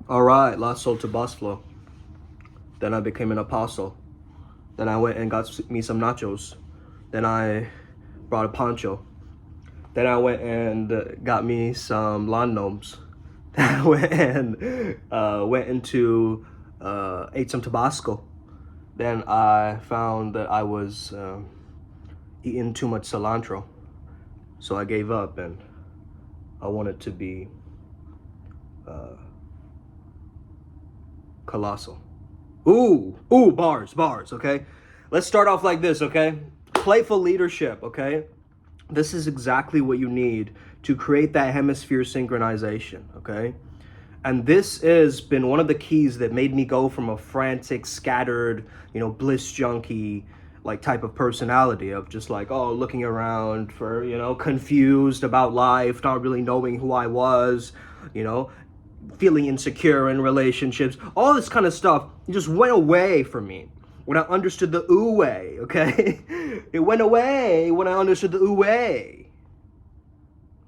All right, lost soul to boss flow. Then I became an apostle. Then I went and got me some nachos. Then I brought a poncho. Then I went and got me some lawn gnomes. Then I went and ate some Tabasco. Then I found that I was eating too much cilantro. So I gave up and I wanted to be colossal. Ooh, bars, okay? Let's start off like this, okay? Playful leadership, okay? This is exactly what you need to create that hemisphere synchronization, okay? And this has been one of the keys that made me go from a frantic, scattered, bliss junkie, like type of personality of just like, oh, looking around for, confused about life, not really knowing who I was, feeling insecure in relationships, all this kind of stuff just went away from me when I understood the way, okay? It went away when I understood the way.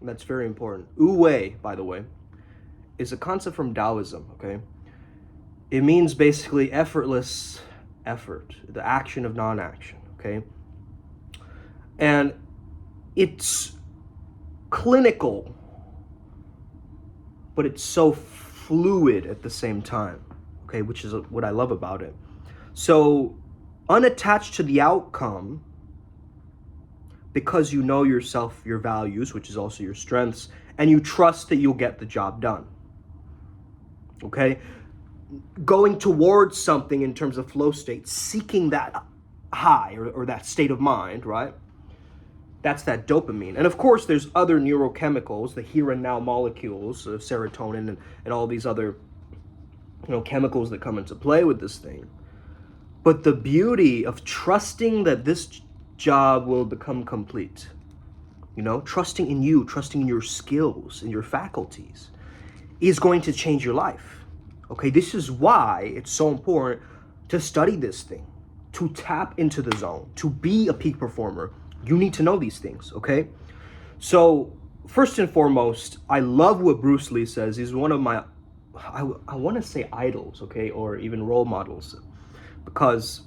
That's very important. Way, by the way, is a concept from Taoism, okay? It means basically effortless effort, the action of non-action, okay? And it's clinical, but it's so fluid at the same time, okay, which is what I love about it. So unattached to the outcome, because you know yourself, your values, which is also your strengths, and you trust that you'll get the job done, okay? Going towards something in terms of flow state, seeking that high or that state of mind, right? That's that dopamine. And of course, there's other neurochemicals, the here and now molecules, serotonin and all these other chemicals that come into play with this thing. But the beauty of trusting that this job will become complete, trusting in you, trusting in your skills and your faculties is going to change your life. Okay, this is why it's so important to study this thing, to tap into the zone, to be a peak performer. You need to know these things, okay? So first and foremost, I love what Bruce Lee says. He's one of my, I want to say idols, okay, or even role models, because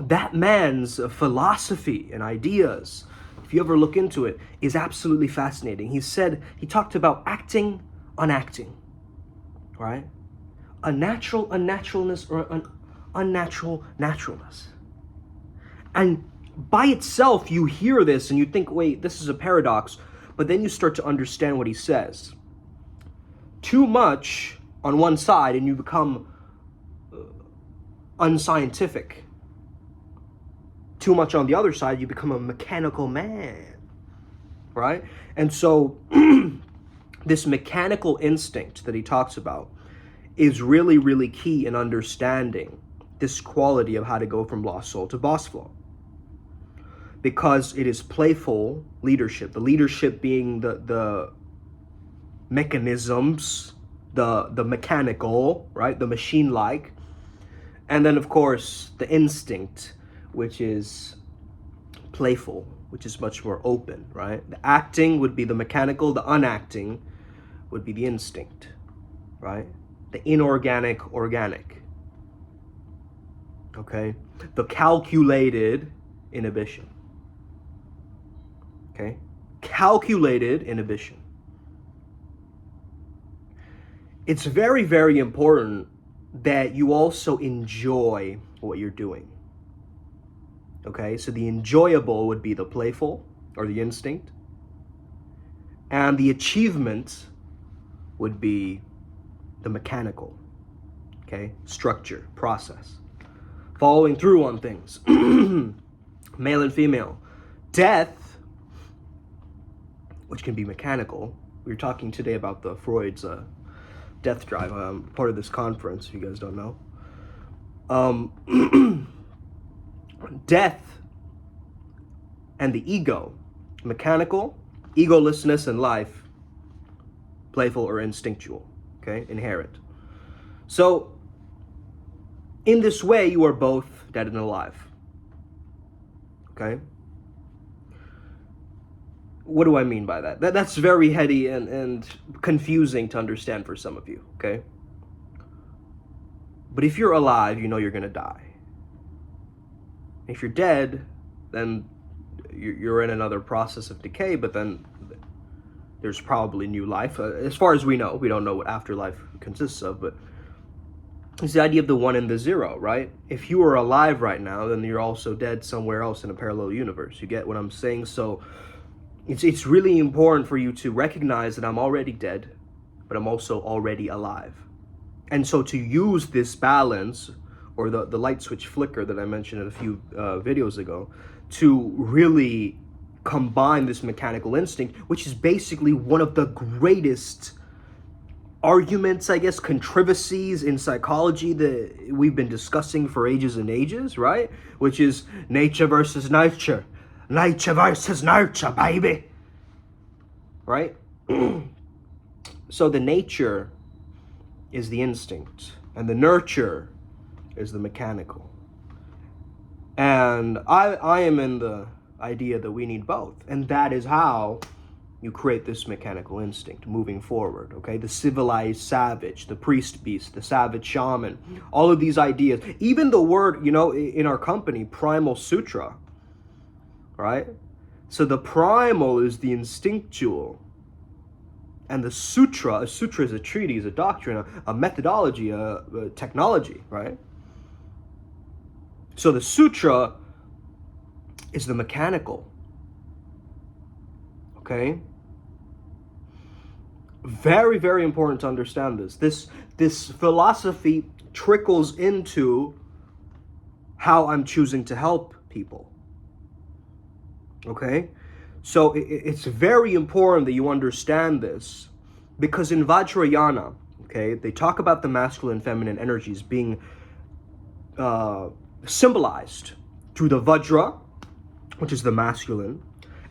that man's philosophy and ideas, if you ever look into it, is absolutely fascinating. He talked about acting, unacting, right? A natural unnaturalness or an unnatural naturalness. And by itself, you hear this and you think, wait, this is a paradox. But then you start to understand what he says. Too much on one side and you become unscientific. Too much on the other side, you become a mechanical man, right? And so this mechanical instinct that he talks about is really, really key in understanding this quality of how to go from lost soul to boss flow. Because it is playful leadership, the leadership being the mechanisms, the mechanical, right? The machine-like. And then, of course, the instinct, which is playful, which is much more open, right? The acting would be the mechanical, the unacting would be the instinct, right? The inorganic, organic, okay? The calculated inhibition, okay? Calculated inhibition. It's very, very important that you also enjoy what you're doing. Okay, so the enjoyable would be the playful or the instinct, and the achievement would be the mechanical, okay, structure, process, following through on things, male and female. Death, which can be mechanical. We were talking today about the Freud's death drive. I'm part of this conference, if you guys don't know. Death and the ego, mechanical, egolessness in life, playful or instinctual, okay, inherent. So in this way, you are both dead and alive, okay? What do I mean by that? That's very heady and confusing to understand for some of you, okay? But if you're alive, you know you're going to die. If you're dead, then you're in another process of decay, but then there's probably new life. As far as we know, we don't know what afterlife consists of, but it's the idea of the one and the zero, right? If you are alive right now, then you're also dead somewhere else in a parallel universe. You get what I'm saying? So it's really important for you to recognize that I'm already dead, but I'm also already alive. And so to use this balance, or the light switch flicker that I mentioned in a few videos ago, to really combine this mechanical instinct, which is basically one of the greatest arguments, I guess, controversies in psychology that we've been discussing for ages and ages, right? Which is nature versus nurture. Nature versus nurture, baby. Right? So the nature is the instinct, and the nurture is the mechanical. And I am in the idea that we need both. And that is how you create this mechanical instinct moving forward, okay? The civilized savage, the priest beast, the savage shaman, all of these ideas. Even the word, in our company, primal sutra, right? So the primal is the instinctual. And the sutra, a sutra is a treatise, a doctrine, a methodology, a technology, right? So the sutra is the mechanical, okay? Very, very important to understand this. This philosophy trickles into how I'm choosing to help people, okay? So it's very important that you understand this, because in Vajrayana, okay, they talk about the masculine and feminine energies being symbolized through the Vajra, which is the masculine,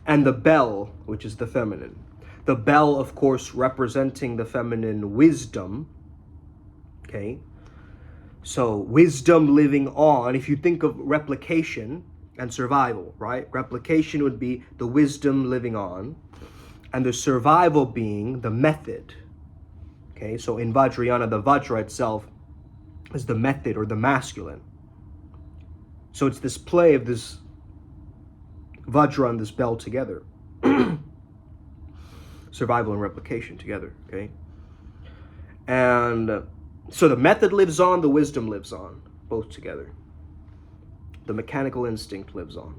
and the bell, which is the feminine. The bell, of course, representing the feminine wisdom, okay? So wisdom living on, if you think of replication and survival, right? Replication would be the wisdom living on, and the survival being the method, okay? So in Vajrayana, the Vajra itself is the method or the masculine. So it's this play of this Vajra and this bell together. Survival and replication together, okay? And so the method lives on, the wisdom lives on, both together. The mechanical instinct lives on.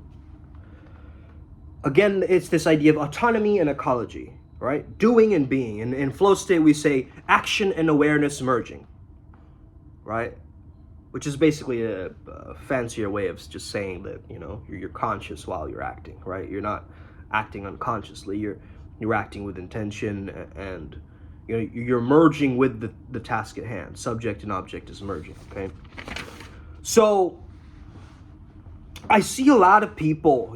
Again, it's this idea of autonomy and ecology, right? Doing and being. In flow state, we say action and awareness merging, right? Which is basically a fancier way of just saying that, you're conscious while you're acting, right? You're not acting unconsciously. You're acting with intention, and you're merging with the task at hand. Subject and object is merging, okay? So I see a lot of people,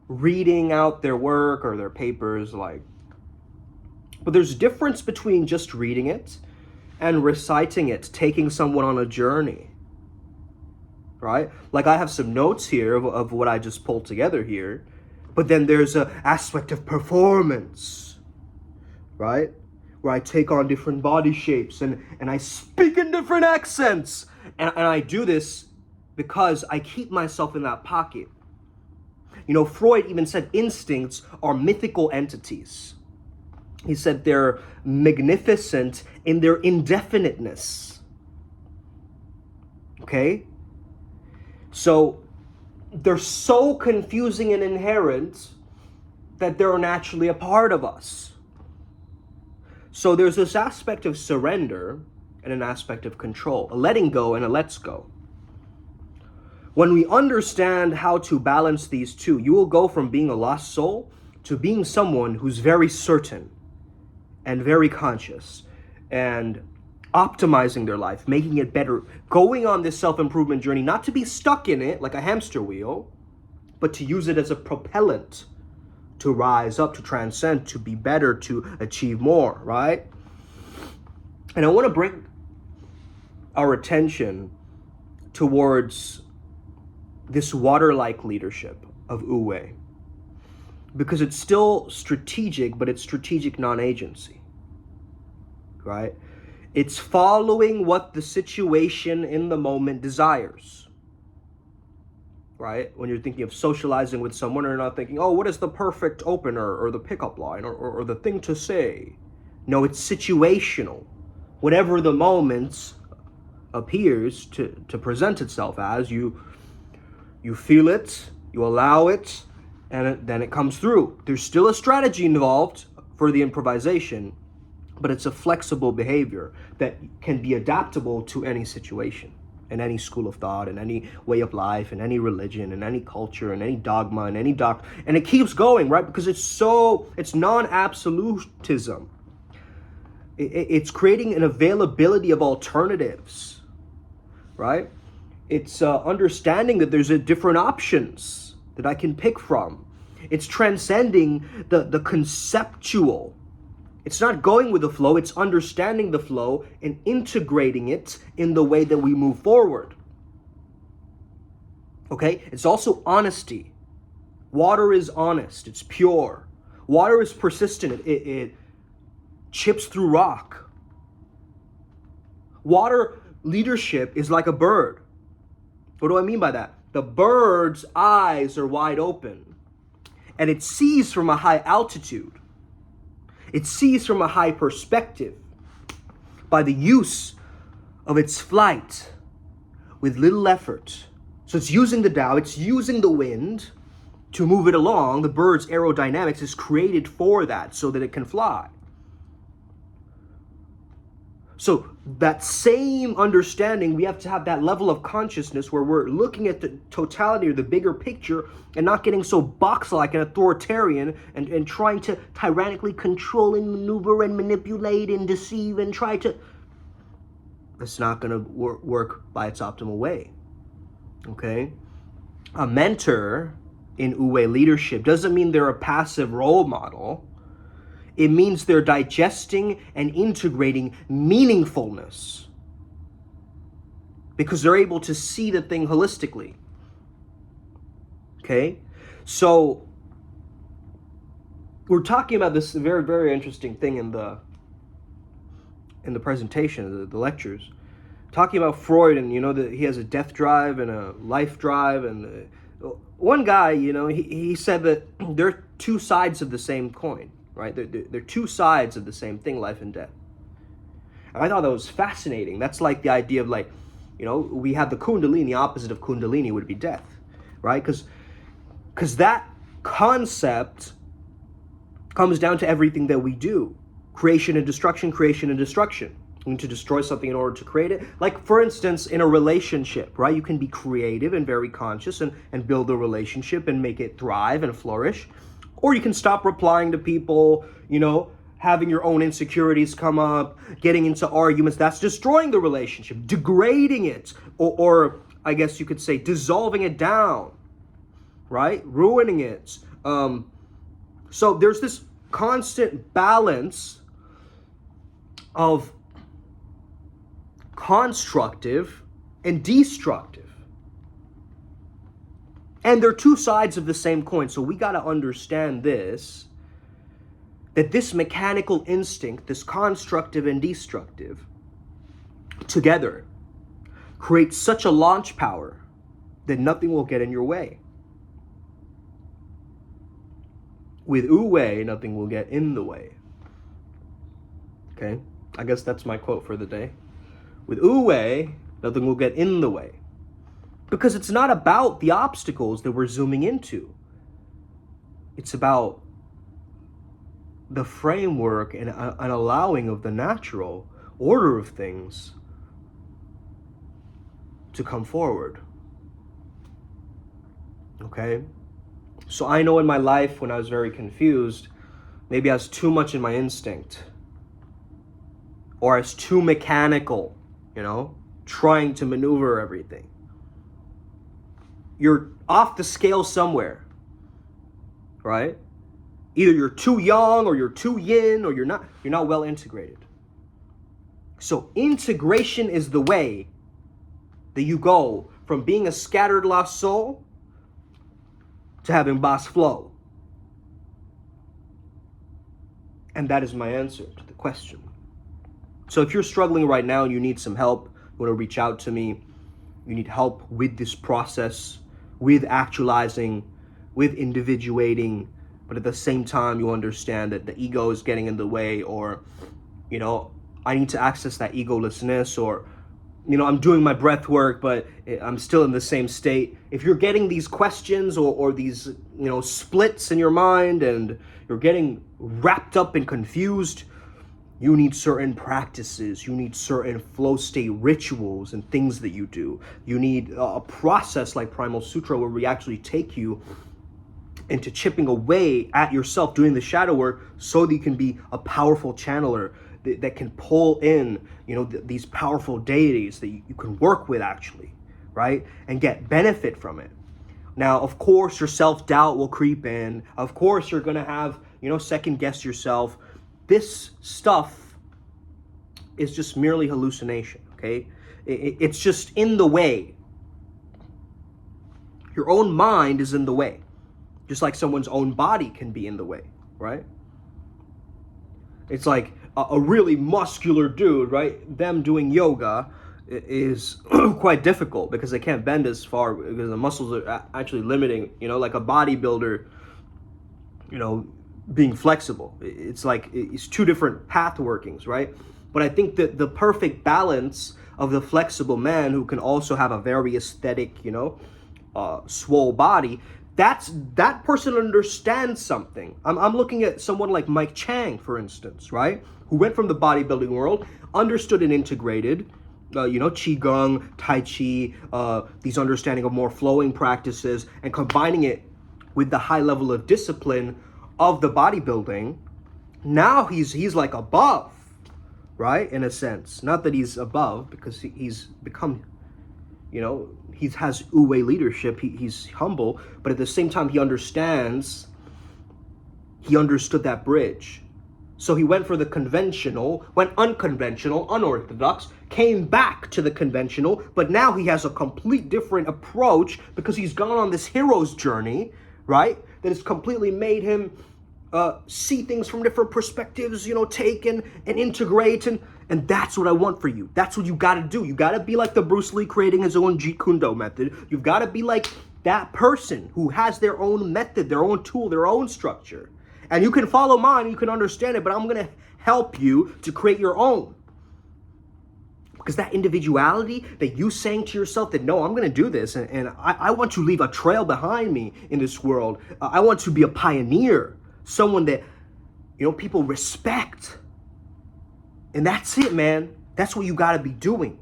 reading out their work or their papers, but there's a difference between just reading it and reciting it, taking someone on a journey, right? Like I have some notes here of what I just pulled together here, but then there's an aspect of performance, right? Where I take on different body shapes and I speak in different accents. And I do this because I keep myself in that pocket. Freud even said instincts are mythical entities. He said they're magnificent in their indefiniteness. Okay? So they're so confusing and inherent that they're naturally a part of us. So there's this aspect of surrender and an aspect of control, a letting go and a let's go. When we understand how to balance these two, you will go from being a lost soul to being someone who's very certain and very conscious and optimizing their life, making it better, going on this self-improvement journey, not to be stuck in it like a hamster wheel, but to use it as a propellant to rise up, to transcend, to be better, to achieve more, right? And I want to bring our attention towards this water-like leadership of Wu, because it's still strategic, but it's strategic non-agency, right? It's following what the situation in the moment desires, right? When you're thinking of socializing with someone, you're not thinking, oh, what is the perfect opener or the pickup line or the thing to say? No, it's situational. Whatever the moment appears to present itself as, you feel it, you allow it, and then it comes through. There's still a strategy involved for the improvisation, but it's a flexible behavior that can be adaptable to any situation, in any school of thought, in any way of life, in any religion, in any culture, in any dogma, in any and it keeps going, right? Because it's non-absolutism. It's creating an availability of alternatives, right? It's understanding that there's different options that I can pick from. It's transcending the conceptual. It's not going with the flow, it's understanding the flow and integrating it in the way that we move forward. Okay? It's also honesty. Water is honest, it's pure. Water is persistent, it chips through rock. Water leadership is like a bird. What do I mean by that? The bird's eyes are wide open, and it sees from a high altitude. It sees from a high perspective by the use of its flight with little effort. So it's using the Tao, it's using the wind to move it along. The bird's aerodynamics is created for that so that it can fly. So that same understanding, we have to have that level of consciousness where we're looking at the totality or the bigger picture and not getting so box-like and authoritarian and trying to tyrannically control and maneuver and manipulate and deceive and try to... That's not going to work by its optimal way. Okay? A mentor in Wu-Wei leadership doesn't mean they're a passive role model. It means they're digesting and integrating meaningfulness because they're able to see the thing holistically. Okay? So we're talking about this very, very interesting thing in the presentation, the lectures. Talking about Freud and, that he has a death drive and a life drive. And one guy, he said that there are two sides of the same coin. Right? They're two sides of the same thing, life and death. And I thought that was fascinating. That's like the idea of we have the Kundalini, the opposite of Kundalini would be death, right? Because that concept comes down to everything that we do. Creation and destruction, creation and destruction. We need to destroy something in order to create it. Like, for instance, in a relationship, right? You can be creative and very conscious and build a relationship and make it thrive and flourish. Or you can stop replying to people, having your own insecurities come up, getting into arguments. That's destroying the relationship, degrading it, or I guess you could say dissolving it down, right? Ruining it. So there's this constant balance of constructive and destructive. And they're two sides of the same coin. So we got to understand this, that this mechanical instinct, this constructive and destructive, together creates such a launch power that nothing will get in your way. With Wu-Wei, nothing will get in the way. Okay? I guess that's my quote for the day. With Wu-Wei, nothing will get in the way. Because it's not about the obstacles that we're zooming into. It's about the framework and an allowing of the natural order of things to come forward. Okay? So I know in my life when I was very confused, maybe I was too much in my instinct. Or I was too mechanical, trying to maneuver everything. You're off the scale somewhere, right? Either you're too young or you're too yin or you're not well integrated. So integration is the way that you go from being a scattered lost soul to having boss flow. And that is my answer to the question. So if you're struggling right now and you need some help, you want to reach out to me, you need help with this process, with actualizing, with individuating, but at the same time you understand that the ego is getting in the way, or, you know, I need to access that egolessness, or, you know, I'm doing my breath work, but I'm still in the same state. If you're getting these questions or these, you know, splits in your mind, and you're getting wrapped up and confused, you need certain practices, you need certain flow state rituals and things that you do. You need a process like Primal Sutra, where we actually take you into chipping away at yourself, doing the shadow work, so that you can be a powerful channeler that can pull in, you know, these powerful deities that you can work with actually, right? And get benefit from it. Now, of course, your self-doubt will creep in. Of course, you're going to have, you know, second guess yourself. This stuff is just merely hallucination, okay? It's just in the way. Your own mind is in the way. Just like someone's own body can be in the way, right? It's like a really muscular dude, right? Them doing yoga is quite difficult because they can't bend as far because the muscles are actually limiting, you know, like a bodybuilder, you know, being flexible. It's like it's two different path workings, right? But I think that the perfect balance of the flexible man who can also have a very aesthetic, you know, swole body, that person understands something. I'm looking at someone like Mike Chang, for instance, right? Who went from the bodybuilding world, understood and integrated, you know, Qigong, Tai Chi, these understanding of more flowing practices, and combining it with the high level of discipline of the bodybuilding. Now he's like above, right? In a sense, not that he's above, because he's become, you know, he has Wu-Wei leadership. He's humble, but at the same time, he understands. He understood that bridge. So he went for the conventional, went unconventional, unorthodox, came back to the conventional, but now he has a complete different approach because he's gone on this hero's journey, right? That has completely made him see things from different perspectives, you know, take and integrate, and that's what I want for you. That's what you got to do. You got to be like the Bruce Lee creating his own Jeet Kune Do method. You've got to be like that person who has their own method, their own tool, their own structure. And you can follow mine, you can understand it, but I'm going to help you to create your own. Because that individuality that you saying to yourself that, no, I'm going to do this, and I want to leave a trail behind me in this world. I want to be a pioneer, someone that, you know, people respect. And that's it, man. That's what you got to be doing.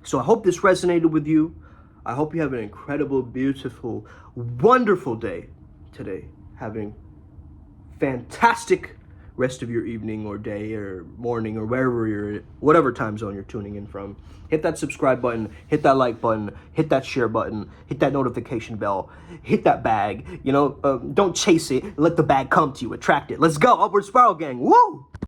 So I hope this resonated with you. I hope you have an incredible, beautiful, wonderful day today. Having fantastic rest of your evening or day or morning or wherever you're, whatever time zone you're tuning in from. Hit that subscribe button, hit that like button, hit that share button, hit that notification bell, hit that bag. You know, don't chase it. Let the bag come to you. Attract it. Let's go. Upward Spiral Gang. Woo!